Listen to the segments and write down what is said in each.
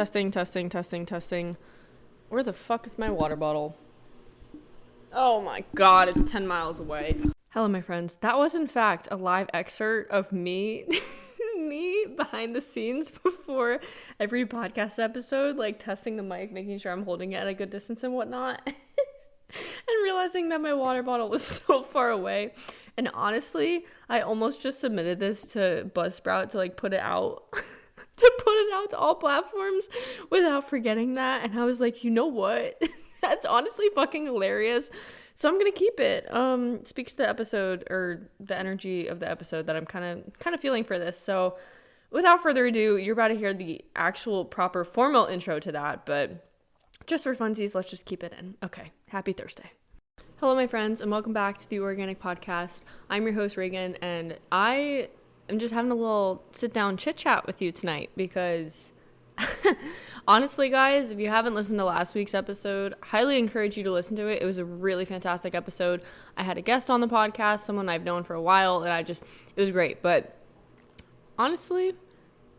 Testing. Where the fuck is my water bottle? Oh my god, it's 10 miles away. Hello, my friends. That was, in fact, a live excerpt of me behind the scenes before every podcast episode, like testing the mic, making sure I'm holding it at a good distance and whatnot, and realizing that my water bottle was so far away. And honestly, I almost just submitted this to Buzzsprout to like put it out to all platforms without forgetting that. And I was like, you know what? That's honestly fucking hilarious. So I'm gonna keep it. Speaks to the episode, or the energy of the episode that I'm kind of feeling for this. So without further ado, you're about to hear the actual proper formal intro to that, but just for funsies, let's just keep it in. Okay, happy Thursday. Hello, my friends, and welcome back to the Oreaganic podcast. I'm your host, Reagan, and I am just having a little sit-down chit-chat with you tonight because honestly, guys, if you haven't listened to last week's episode, I highly encourage you to listen to it. It was a really fantastic episode. I had a guest on the podcast, someone I've known for a while, and it was great. But honestly,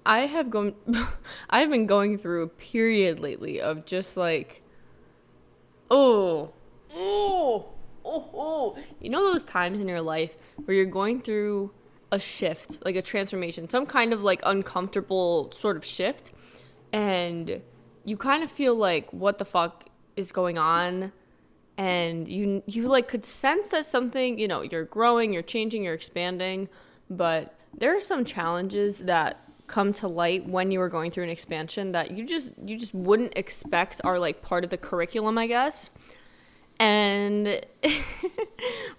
I have been going through a period lately of just like, you know those times in your life where you're going through a shift, like a transformation, some kind of like uncomfortable sort of shift, and you kind of feel like, what the fuck is going on? And you like could sense that something, you know, you're growing, you're changing, you're expanding, but there are some challenges that come to light when you are going through an expansion that you just wouldn't expect are like part of the curriculum, I guess. And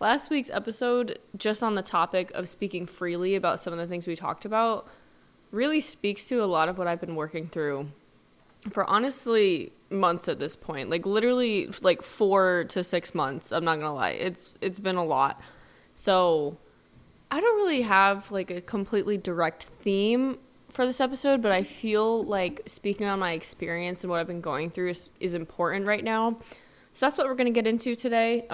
last week's episode, just on the topic of speaking freely about some of the things we talked about, really speaks to a lot of what I've been working through for honestly months at this point, like literally like 4 to 6 months. I'm not gonna lie, it's been a lot. So I don't really have like a completely direct theme for this episode, but I feel like speaking on my experience and what I've been going through is important right now. So that's what we're going to get into today.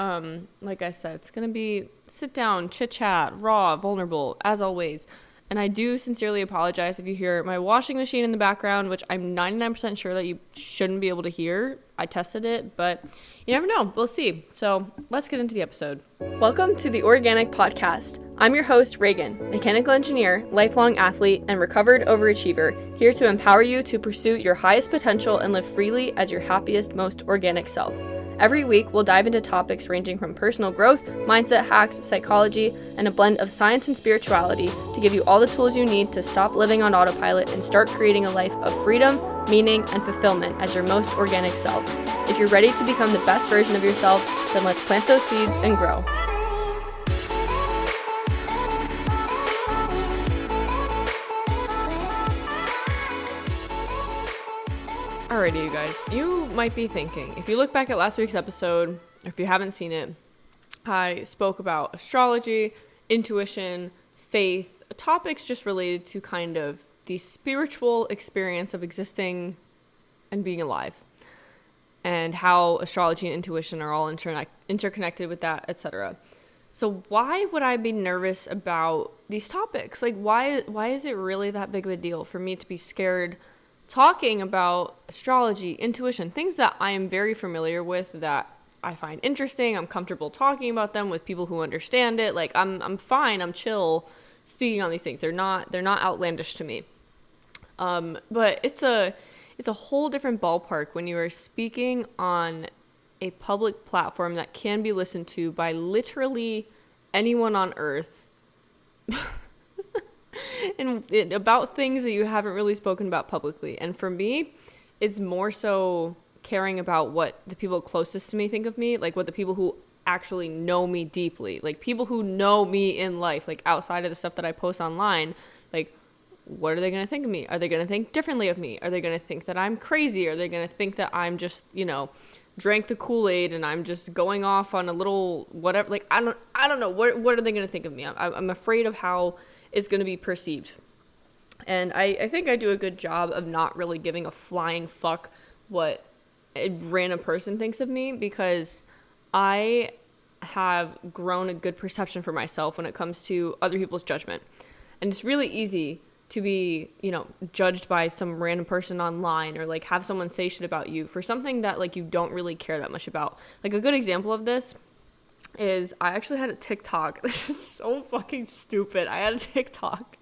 Like I said, it's going to be sit down, chit chat, raw, vulnerable, as always. And I do sincerely apologize if you hear my washing machine in the background, which I'm 99% sure that you shouldn't be able to hear. I tested it, but you never know. We'll see. So let's get into the episode. Welcome to the Oreaganic podcast. I'm your host, Reagan, mechanical engineer, lifelong athlete, and recovered overachiever, here to empower you to pursue your highest potential and live freely as your happiest, most organic self. Every week, we'll dive into topics ranging from personal growth, mindset hacks, psychology, and a blend of science and spirituality to give you all the tools you need to stop living on autopilot and start creating a life of freedom, meaning, and fulfillment as your most organic self. If you're ready to become the best version of yourself, then let's plant those seeds and grow. Alrighty, you guys, you might be thinking, if you look back at last week's episode, or if you haven't seen it, I spoke about astrology, intuition, faith, topics just related to kind of the spiritual experience of existing and being alive, and how astrology and intuition are all interconnected with that, etc. So why would I be nervous about these topics? Like, why is it really that big of a deal for me to be scared talking about astrology, intuition, things that I am very familiar with, that I find interesting? I'm comfortable talking about them with people who understand it. Like, I'm fine, I'm chill speaking on these things. They're not outlandish to me. But it's a whole different ballpark when you are speaking on a public platform that can be listened to by literally anyone on earth. And about things that you haven't really spoken about publicly. And for me, it's more so caring about what the people closest to me think of me, like what the people who actually know me deeply, like people who know me in life, like outside of the stuff that I post online, like, what are they going to think of me? Are they going to think differently of me? Are they going to think that I'm crazy? Are they going to think that I'm just, drank the Kool-Aid and I'm just going off on a little whatever? Like, I don't know. What are they going to think of me? I'm afraid of how it's going to be perceived. And I think I do a good job of not really giving a flying fuck what a random person thinks of me, because I have grown a good perception for myself when it comes to other people's judgment. And it's really easy to be, you know, judged by some random person online, or like have someone say shit about you for something that like you don't really care that much about. Like a good example of this is I actually had a TikTok. This is so fucking stupid. I had a TikTok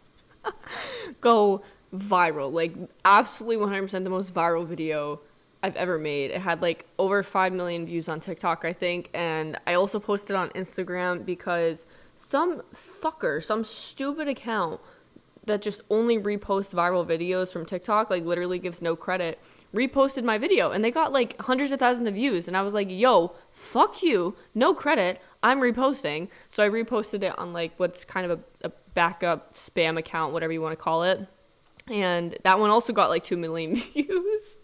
go viral, like absolutely 100% the most viral video I've ever made. It had like over 5 million views on TikTok, I think, and I also posted on Instagram because some fucker, some stupid account that just only reposts viral videos from TikTok, like literally gives no credit, reposted my video, and they got like hundreds of thousands of views, and I was like, yo, fuck you, no credit, I'm reposting. So I reposted it on like what's kind of a backup spam account, whatever you want to call it, and that one also got like 2 million views.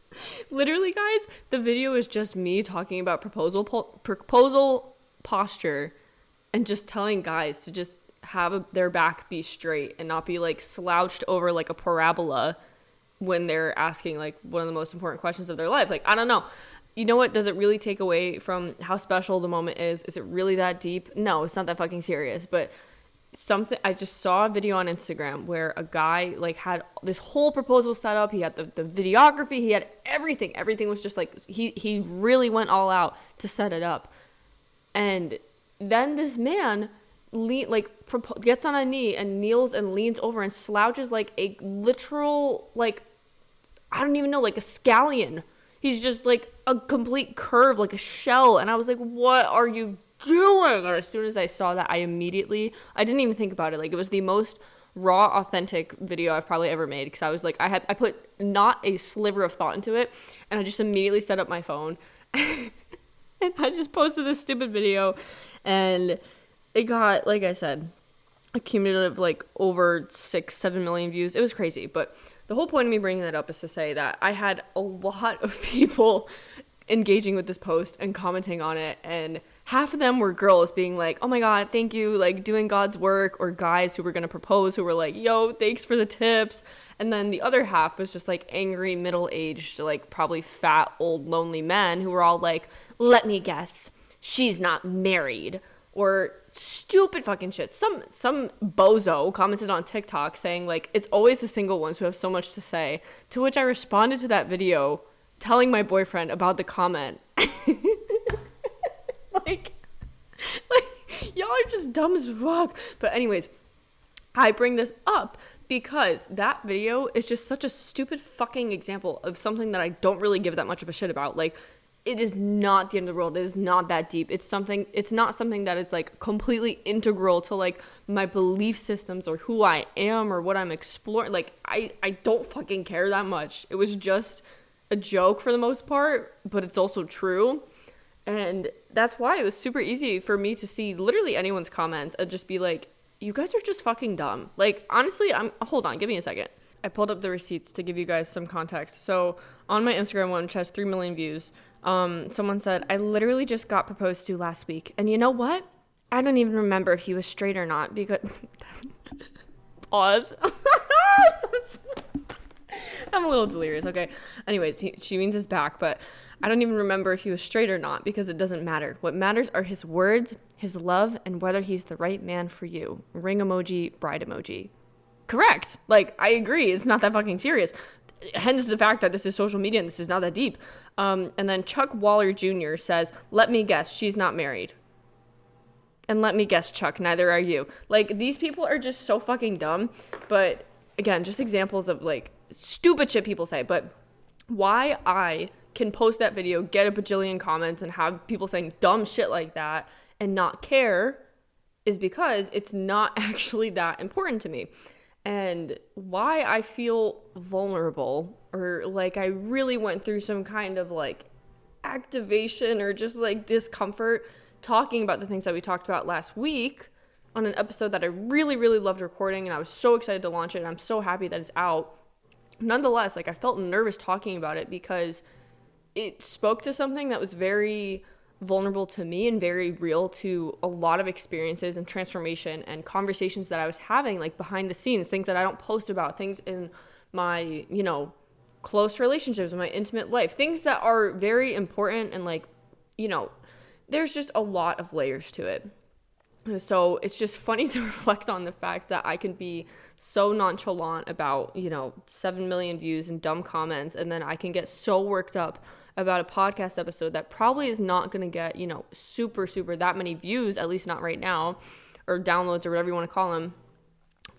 Literally, guys, the video is just me talking about proposal posture and just telling guys to just have their back be straight and not be like slouched over like a parabola when they're asking like one of the most important questions of their life. Like, I don't know. You know what? Does it really take away from how special the moment is? Is it really that deep? No, it's not that fucking serious. But something, I just saw a video on Instagram where a guy like had this whole proposal set up. He had the videography. He had everything. Everything was just like, he really went all out to set it up. And then this man gets on a knee and kneels and leans over and slouches like a literal, like, I don't even know, like a scallion. He's just like a complete curve, like a shell. And I was like, what are you doing? And as soon as I saw that, I didn't even think about it. Like, it was the most raw, authentic video I've probably ever made, because I was like, I put not a sliver of thought into it, and I just immediately set up my phone and I just posted this stupid video, and it got, like I said, a cumulative like over 6-7 million views. It was crazy. But the whole point of me bringing that up is to say that I had a lot of people engaging with this post and commenting on it, and half of them were girls being like, oh my god, thank you, like doing God's work, or guys who were gonna propose who were like, yo, thanks for the tips. And then the other half was just like angry middle-aged, like probably fat old lonely men who were all like, let me guess, she's not married, or stupid fucking shit. Some bozo commented on TikTok saying like, it's always the single ones who have so much to say, to which I responded to that video telling my boyfriend about the comment. like y'all are just dumb as fuck. But anyways, I bring this up because that video is just such a stupid fucking example of something that I don't really give that much of a shit about. Like, it is not the end of the world. It is not that deep. It's not something that is like completely integral to like my belief systems or who I am or what I'm exploring. Like, I don't fucking care that much. It was just a joke for the most part, but it's also true. And that's why it was super easy for me to see literally anyone's comments and just be like, you guys are just fucking dumb. Like, honestly, hold on, give me a second. I pulled up the receipts to give you guys some context. So on my Instagram one, which has 3 million views, someone said, I literally just got proposed to last week. And you know what? I don't even remember if he was straight or not, because pause. I'm a little delirious. Okay. Anyways, she means his back, but I don't even remember if he was straight or not, because it doesn't matter. What matters are his words, his love, and whether he's the right man for you. Ring emoji, bride emoji. Correct. Like, I agree. It's not that fucking serious. Hence the fact that this is social media and this is not that deep. And then Chuck Waller Jr. says, let me guess, she's not married. And let me guess, Chuck, neither are you. Like, these people are just so fucking dumb. But again, just examples of like stupid shit people say. But why I can post that video, get a bajillion comments, and have people saying dumb shit like that and not care is because it's not actually that important to me. And why I feel vulnerable, or like I really went through some kind of like activation or just like discomfort talking about the things that we talked about last week on an episode that I really, really loved recording, and I was so excited to launch it, and I'm so happy that it's out. Nonetheless, like, I felt nervous talking about it because it spoke to something that was very vulnerable to me and very real to a lot of experiences and transformation and conversations that I was having, like behind the scenes, things that I don't post about, things in my, close relationships, in my intimate life, things that are very important, and like, there's just a lot of layers to it. So it's just funny to reflect on the fact that I can be so nonchalant about, 7 million views and dumb comments, and then I can get so worked up about a podcast episode that probably is not going to get, super, super that many views, at least not right now, or downloads or whatever you want to call them,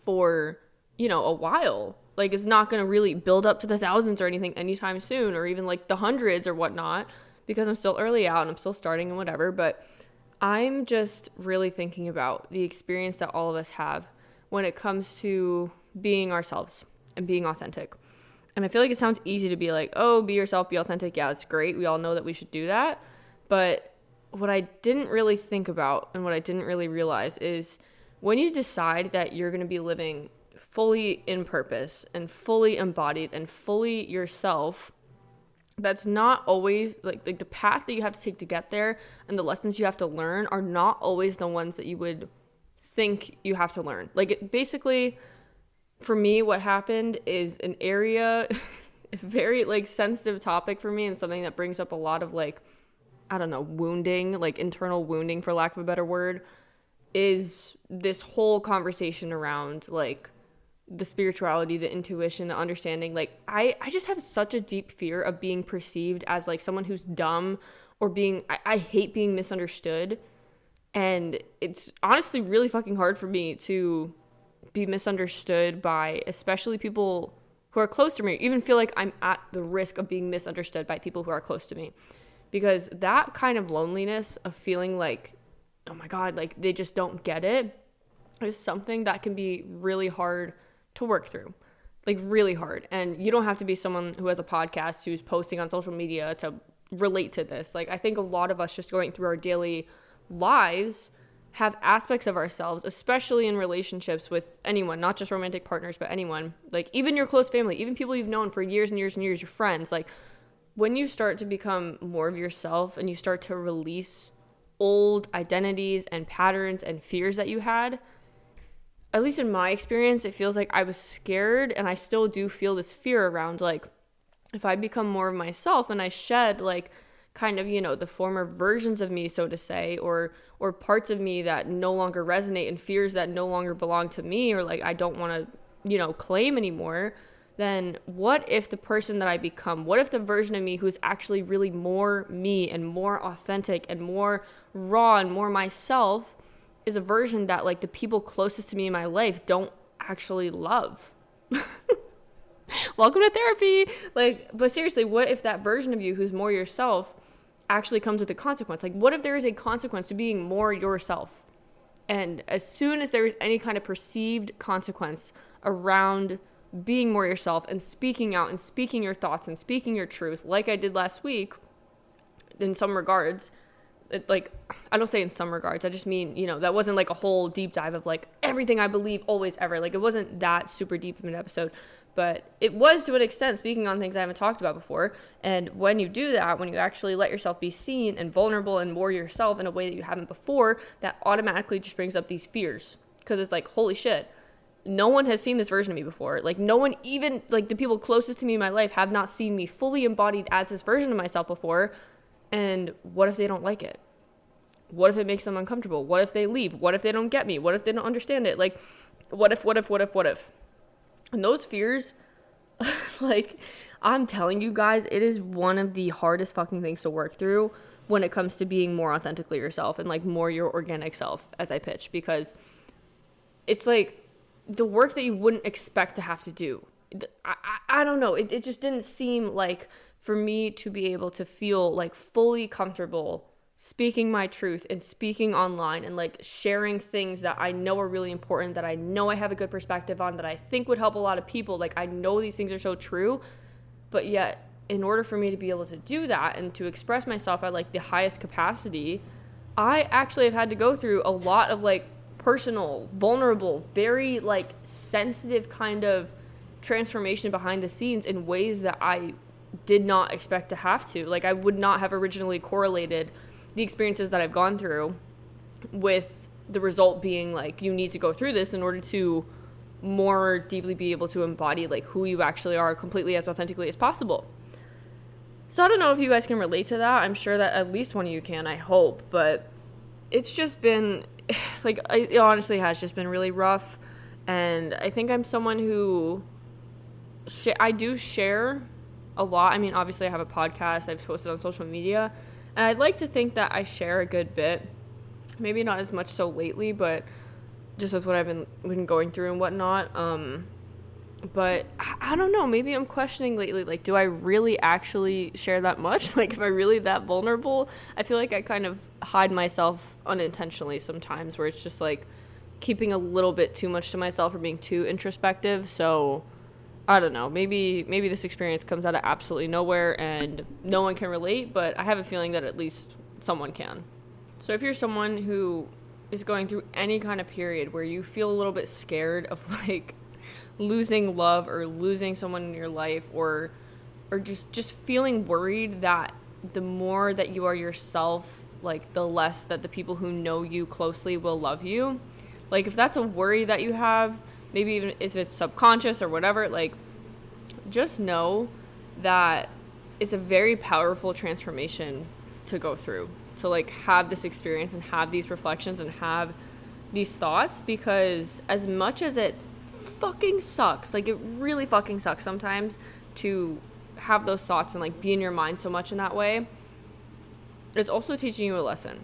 for, a while. Like, it's not going to really build up to the thousands or anything anytime soon, or even like the hundreds or whatnot, because I'm still early out and I'm still starting and whatever. But I'm just really thinking about the experience that all of us have when it comes to being ourselves and being authentic. And I feel like it sounds easy to be like, oh, be yourself, be authentic. Yeah, it's great. We all know that we should do that. But what I didn't really think about and what I didn't really realize is when you decide that you're going to be living fully in purpose and fully embodied and fully yourself, that's not always like the path that you have to take to get there, and the lessons you have to learn are not always the ones that you would think you have to learn. Like, basically, for me, what happened is an area, a very like sensitive topic for me, and something that brings up a lot of like, I don't know, wounding, like internal wounding, for lack of a better word, is this whole conversation around like the spirituality, the intuition, the understanding. Like, I just have such a deep fear of being perceived as like someone who's dumb, or I hate being misunderstood. And it's honestly really fucking hard for me to be misunderstood by especially people who are close to me, even feel like I'm at the risk of being misunderstood by people who are close to me. Because that kind of loneliness of feeling like, oh my God, like they just don't get it, is something that can be really hard to work through, like really hard. And you don't have to be someone who has a podcast, who's posting on social media, to relate to this. Like, I think a lot of us just going through our daily lives have aspects of ourselves, especially in relationships with anyone, not just romantic partners, but anyone, like even your close family, even people you've known for years and years and years, your friends. Like, when you start to become more of yourself and you start to release old identities and patterns and fears that you had, at least in my experience, it feels like I was scared, and I still do feel this fear around, like, if I become more of myself and I shed, like, kind of, the former versions of me, so to say, or parts of me that no longer resonate, and fears that no longer belong to me, or, like, I don't want to, claim anymore, then what if the person that I become, what if the version of me who's actually really more me and more authentic and more raw and more myself is a version that like the people closest to me in my life don't actually love? Welcome to therapy. Like, but seriously, what if that version of you who's more yourself actually comes with a consequence? Like, what if there is a consequence to being more yourself? And as soon as there is any kind of perceived consequence around being more yourself and speaking out and speaking your thoughts and speaking your truth, like I did last week, in some regards, like, I don't say in some regards, I just mean, that wasn't like a whole deep dive of like everything I believe always ever. Like, it wasn't that super deep of an episode, but it was to an extent speaking on things I haven't talked about before. And when you do that, when you actually let yourself be seen and vulnerable and more yourself in a way that you haven't before, that automatically just brings up these fears, because it's like, holy shit, no one has seen this version of me before. Like, no one, even like the people closest to me in my life, have not seen me fully embodied as this version of myself before. And what if they don't like it? What if it makes them uncomfortable? What if they leave? What if they don't get me? What if they don't understand it? Like, what if? And those fears, like, I'm telling you guys, it is one of the hardest fucking things to work through when it comes to being more authentically yourself and like more your organic self, as I pitch, because it's like the work that you wouldn't expect to have to do. I don't know. It just didn't seem like for me to be able to feel like fully comfortable speaking my truth and speaking online and like sharing things that I know are really important, that I know I have a good perspective on, that I think would help a lot of people. Like, I know these things are so true, but yet in order for me to be able to do that and to express myself at like the highest capacity, I actually have had to go through a lot of like personal, vulnerable, very like sensitive kind of transformation behind the scenes in ways that I did not expect to have to. Like, I would not have originally correlated the experiences that I've gone through with the result being like, you need to go through this in order to more deeply be able to embody like who you actually are completely as authentically as possible. So I don't know if you guys can relate to that. I'm sure that at least one of you can, I hope, but it's just been like, it honestly has just been really rough. And I think I'm someone who I do share a lot. I mean, obviously I have a podcast, I've posted on social media, and I'd like to think that I share a good bit. Maybe not as much so lately, but just with what I've been going through and whatnot. But I don't know, maybe I'm questioning lately, like, do I really actually share that much? Like, am I really that vulnerable? I feel like I kind of hide myself unintentionally sometimes, where it's just like keeping a little bit too much to myself or being too introspective. So I don't know, maybe this experience comes out of absolutely nowhere and no one can relate, but I have a feeling that at least someone can. So if you're someone who is going through any kind of period where you feel a little bit scared of, like, losing love or losing someone in your life, or just feeling worried that the more that you are yourself, like, the less that the people who know you closely will love you. Like, if that's a worry that you have, maybe even if it's subconscious or whatever, like, just know that it's a very powerful transformation to go through, to, like, have this experience and have these reflections and have these thoughts, because as much as it fucking sucks, like, it really fucking sucks sometimes to have those thoughts and, like, be in your mind so much in that way, it's also teaching you a lesson.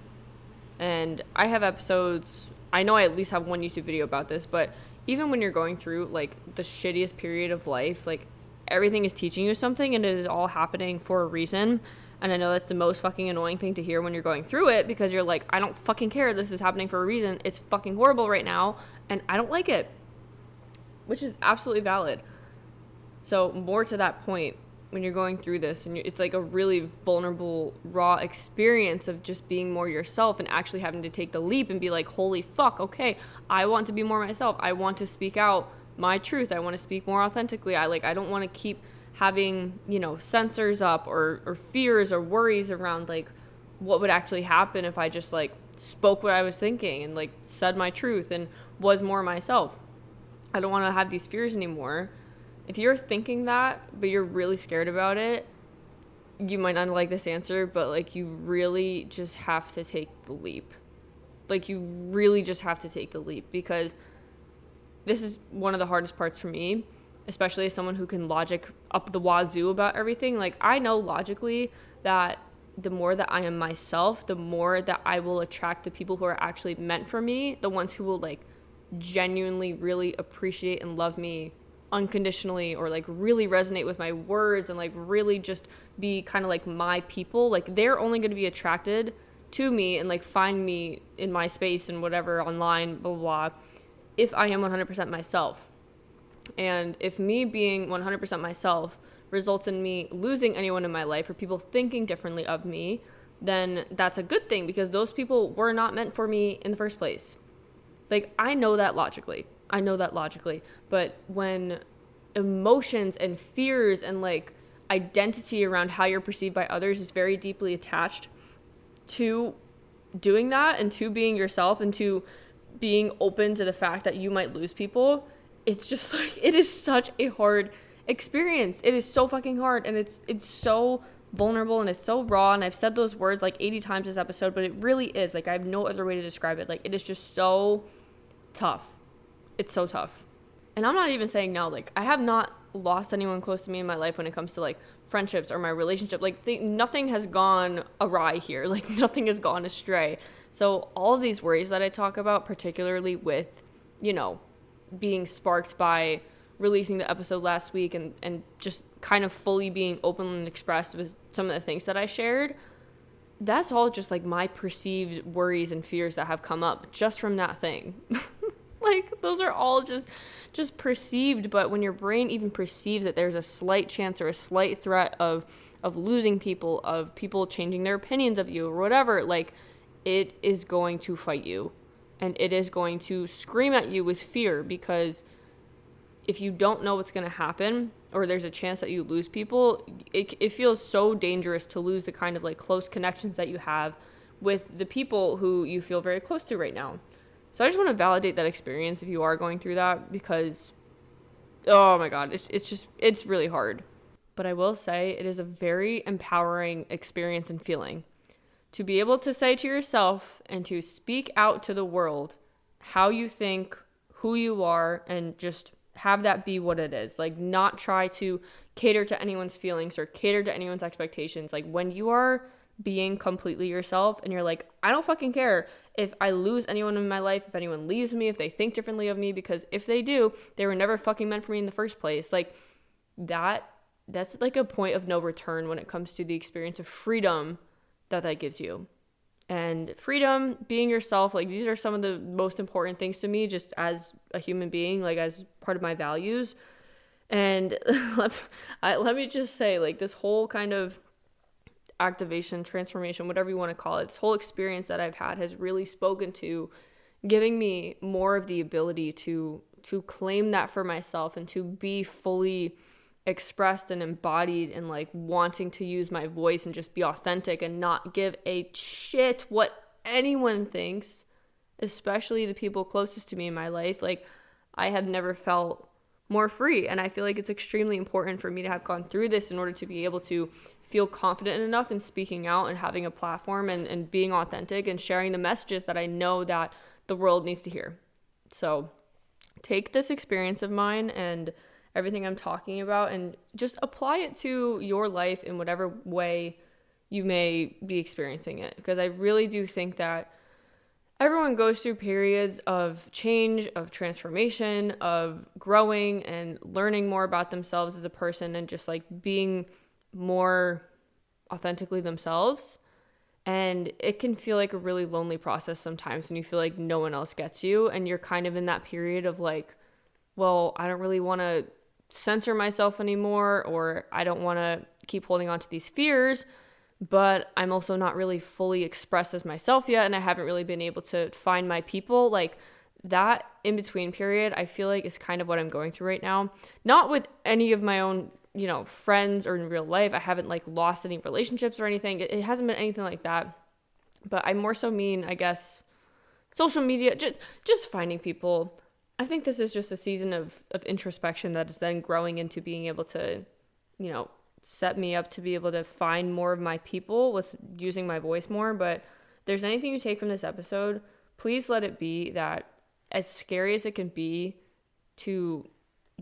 And I have episodes, I know I at least have one YouTube video about this, but even when you're going through, like, the shittiest period of life, like, everything is teaching you something, and it is all happening for a reason. And I know that's the most fucking annoying thing to hear when you're going through it, because you're like, I don't fucking care, this is happening for a reason, it's fucking horrible right now, and I don't like it. Which is absolutely valid. So more to that point, when you're going through this, and it's like a really vulnerable, raw experience of just being more yourself and actually having to take the leap and be like, holy fuck, okay, I want to be more myself. I want to speak out my truth. I want to speak more authentically. I don't want to keep having, censors up or fears or worries around, like, what would actually happen if I just, like, spoke what I was thinking and, like, said my truth and was more myself. I don't want to have these fears anymore. If you're thinking that, but you're really scared about it, you might not like this answer, but, like, you really just have to take the leap. Like, you really just have to take the leap, because this is one of the hardest parts for me, especially as someone who can logic up the wazoo about everything. Like, I know logically that the more that I am myself, the more that I will attract the people who are actually meant for me, the ones who will, like, genuinely really appreciate and love me unconditionally, or, like, really resonate with my words and, like, really just be kind of like my people. Like, they're only going to be attracted to me and, like, find me in my space and whatever online, blah, blah, blah, if I am 100% myself. And if me being 100% myself results in me losing anyone in my life, or people thinking differently of me, then that's a good thing, because those people were not meant for me in the first place. Like, I know that logically, but when emotions and fears and, like, identity around how you're perceived by others is very deeply attached to doing that, and to being yourself, and to being open to the fact that you might lose people, it's just, like, it is such a hard experience. It is so fucking hard, and it's so vulnerable, and it's so raw, and I've said those words like 80 times this episode, but it really is, like, I have no other way to describe it. Like, it is just so tough. It's so tough. And I'm not even saying no, like, I have not lost anyone close to me in my life when it comes to, like, friendships or my relationship. Like, nothing has gone awry here. Like, nothing has gone astray. So all of these worries that I talk about, particularly with, being sparked by releasing the episode last week, and just kind of fully being open and expressed with some of the things that I shared, that's all just, like, my perceived worries and fears that have come up just from that thing. Like, those are all just perceived, but when your brain even perceives that there's a slight chance or a slight threat of losing people, of people changing their opinions of you or whatever, like, it is going to fight you, and it is going to scream at you with fear, because if you don't know what's going to happen, or there's a chance that you lose people, it feels so dangerous to lose the kind of, like, close connections that you have with the people who you feel very close to right now. So I just want to validate that experience if you are going through that, because, oh my God, it's really hard. But I will say it is a very empowering experience and feeling to be able to say to yourself and to speak out to the world how you think, who you are, and just have that be what it is. Like, not try to cater to anyone's feelings or cater to anyone's expectations. Like, when you are being completely yourself and you're like, I don't fucking care if I lose anyone in my life, if anyone leaves me, if they think differently of me, because if they do, they were never fucking meant for me in the first place. Like, that's like a point of no return when it comes to the experience of freedom that gives you. And freedom, being yourself, like, these are some of the most important things to me just as a human being, like, as part of my values. And let me just say, like, this whole kind of activation, transformation, whatever you want to call it, this whole experience that I've had has really spoken to giving me more of the ability to claim that for myself and to be fully expressed and embodied and like wanting to use my voice and just be authentic and not give a shit what anyone thinks, especially the people closest to me in my life. Like, I have never felt more free, and I feel like it's extremely important for me to have gone through this in order to be able to feel confident enough in speaking out and having a platform and being authentic and sharing the messages that I know that the world needs to hear. So take this experience of mine and everything I'm talking about and just apply it to your life in whatever way you may be experiencing it. Because I really do think that everyone goes through periods of change, of transformation, of growing and learning more about themselves as a person and just like being more authentically themselves. And it can feel like a really lonely process sometimes when you feel like no one else gets you and you're kind of in that period of like, well, I don't really want to censor myself anymore, or I don't want to keep holding on to these fears, but I'm also not really fully expressed as myself yet, and I haven't really been able to find my people. Like, that in-between period, I feel like is kind of what I'm going through right now. Not with any of my own, friends or in real life. I haven't like lost any relationships or anything. It hasn't been anything like that. But I more so mean, I guess, social media, just finding people. I think this is just a season of introspection that is then growing into being able to, set me up to be able to find more of my people with using my voice more. But if there's anything you take from this episode, please let it be that as scary as it can be to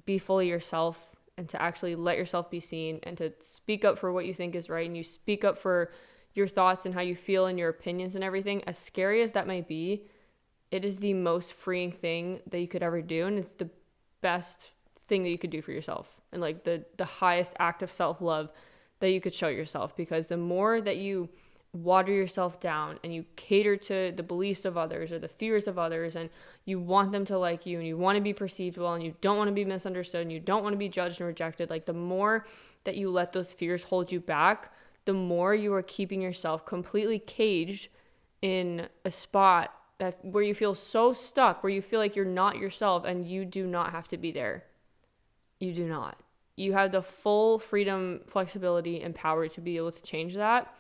be fully yourself and to actually let yourself be seen and to speak up for what you think is right, and you speak up for your thoughts and how you feel and your opinions and everything, as scary as that might be, it is the most freeing thing that you could ever do, and it's the best thing that you could do for yourself, and like the highest act of self-love that you could show yourself. Because the more that you water yourself down and you cater to the beliefs of others or the fears of others, and you want them to like you and you want to be perceived well and you don't want to be misunderstood and you don't want to be judged and rejected, like the more that you let those fears hold you back, the more you are keeping yourself completely caged in a spot where you feel so stuck, where you feel like you're not yourself, and you do not have to be there. You do not. You have the full freedom, flexibility, and power to be able to change that.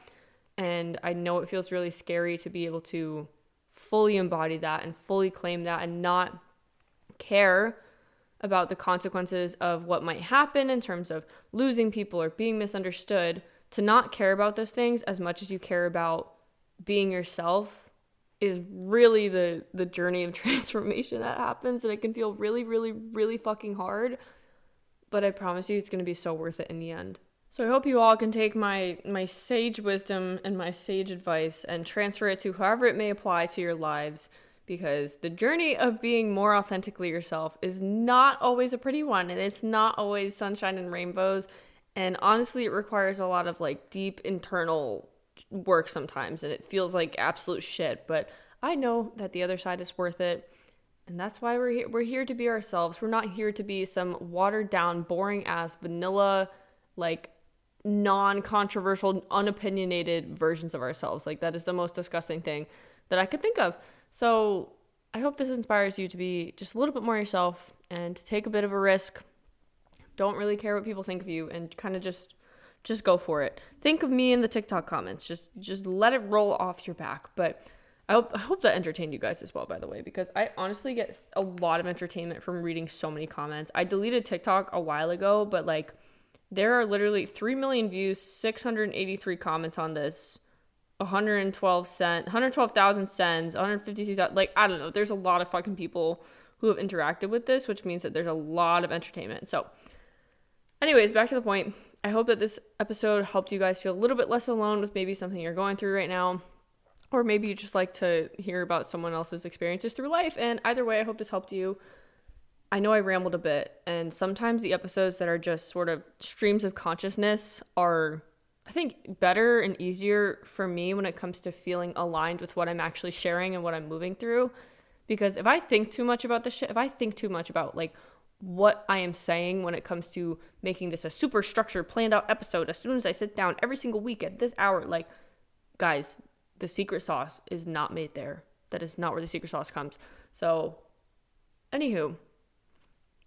And I know it feels really scary to be able to fully embody that and fully claim that and not care about the consequences of what might happen in terms of losing people or being misunderstood. To not care about those things as much as you care about being yourself is really the journey of transformation that happens. And it can feel really, really, really fucking hard. But I promise you it's going to be so worth it in the end. So I hope you all can take my sage wisdom and my sage advice and transfer it to however it may apply to your lives, because the journey of being more authentically yourself is not always a pretty one, and it's not always sunshine and rainbows. And honestly, it requires a lot of like deep internal work sometimes, and it feels like absolute shit. But I know that the other side is worth it. And that's why we're here. We're here to be ourselves. We're not here to be some watered down, boring ass, vanilla, like non-controversial, unopinionated versions of ourselves. Like, that is the most disgusting thing that I could think of. So I hope this inspires you to be just a little bit more yourself and to take a bit of a risk. Don't really care what people think of you, and kind of just go for it. Think of me in the TikTok comments. Just let it roll off your back. But I hope that entertained you guys as well, by the way, because I honestly get a lot of entertainment from reading so many comments. I deleted TikTok a while ago, but like there are literally 3 million views, 683 comments on this, 112,000 sends, 152,000, like, I don't know. There's a lot of fucking people who have interacted with this, which means that there's a lot of entertainment. So anyways, back to the point. I hope that this episode helped you guys feel a little bit less alone with maybe something you're going through right now, or maybe you just like to hear about someone else's experiences through life. And either way, I hope this helped you. I know I rambled a bit, and sometimes the episodes that are just sort of streams of consciousness are, I think, better and easier for me when it comes to feeling aligned with what I'm actually sharing and what I'm moving through. Because if I think too much about this shit, if I think too much about like what I am saying when it comes to making this a super structured, planned out episode, as soon as I sit down every single week at this hour, like, guys, the secret sauce is not made there. That is not where the secret sauce comes. So, anywho,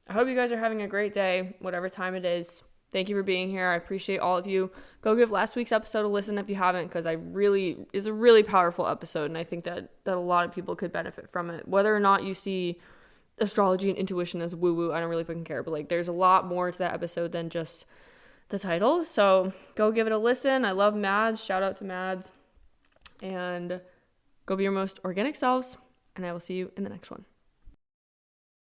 I hope you guys are having a great day, whatever time it is. Thank you for being here. I appreciate all of you. Go give last week's episode a listen if you haven't, because it's a really powerful episode, and I think that a lot of people could benefit from it. Whether or not you see astrology and intuition as woo-woo, I don't really fucking care. But like, there's a lot more to that episode than just the title. So go give it a listen. I love Mads. Shout out to Mads. And go be your most organic selves. And I will see you in the next one.